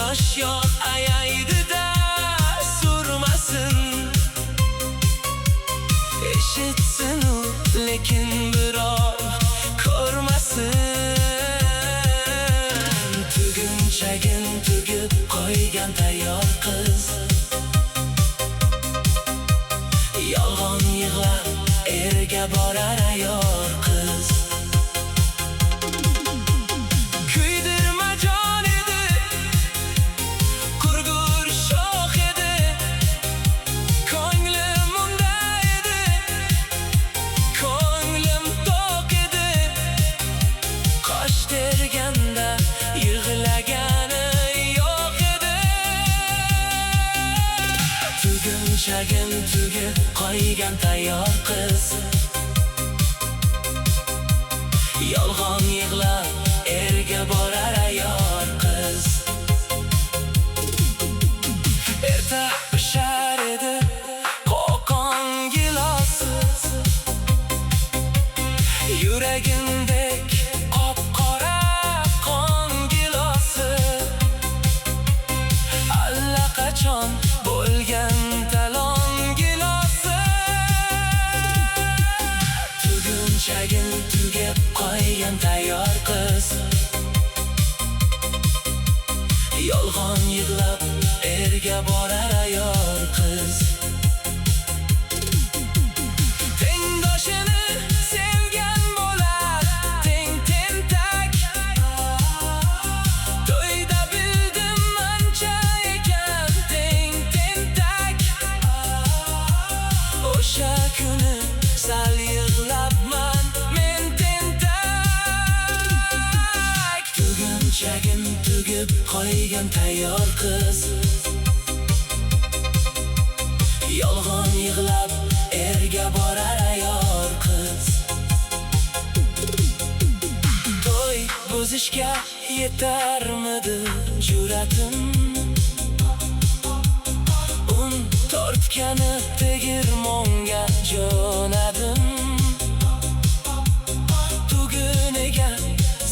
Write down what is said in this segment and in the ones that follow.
yosh ayaydida surmasin. Eshitsin u lekin biror ko'rmasin. Tugunchagin tugib qo'ygan tayyor qiz, yolg'on yig'lab erga borar ayyor qiz. Kuydirma jon edi, qurgur shox edi, ko'nglim unda edi, ko'nglim to'q edi. Qosh terganda yig'lagani yo'q edi. Tugunchagin tugib qo'ygan tayyor qiz, yolg'on yig'lab erga borar ayyor qiz. Erta pishar edi qo'qon gilosi, yuragimdek qop-qora qon gilosi. Allaqachon bo'lgan talon gilosi. Tugunchagin tugib qo'ygan tayyor qiz, yolg'on yig'lab erga borar ayyor qiz. Tengdoshini sevgan bo'lar teng-tentak, to'yda bildim ancha ekan teng-tentak. O'sha kuni sal yig'labman men tentak. Tugunchagin tugib qo'ygan tayyor qiz, yolg'on yig'lab erga borar ayyor qiz. To'y buzishga yetarmidi jur'atim, un tortgani tegirmonga jo'nadim. Tuguniga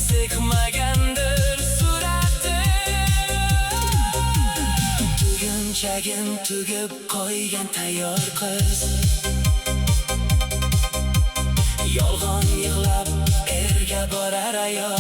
sekmagandir suratim. Tugunchagin tugib qo'ygan tayyor qiz, yolg'on yig'lab erga borar ayyor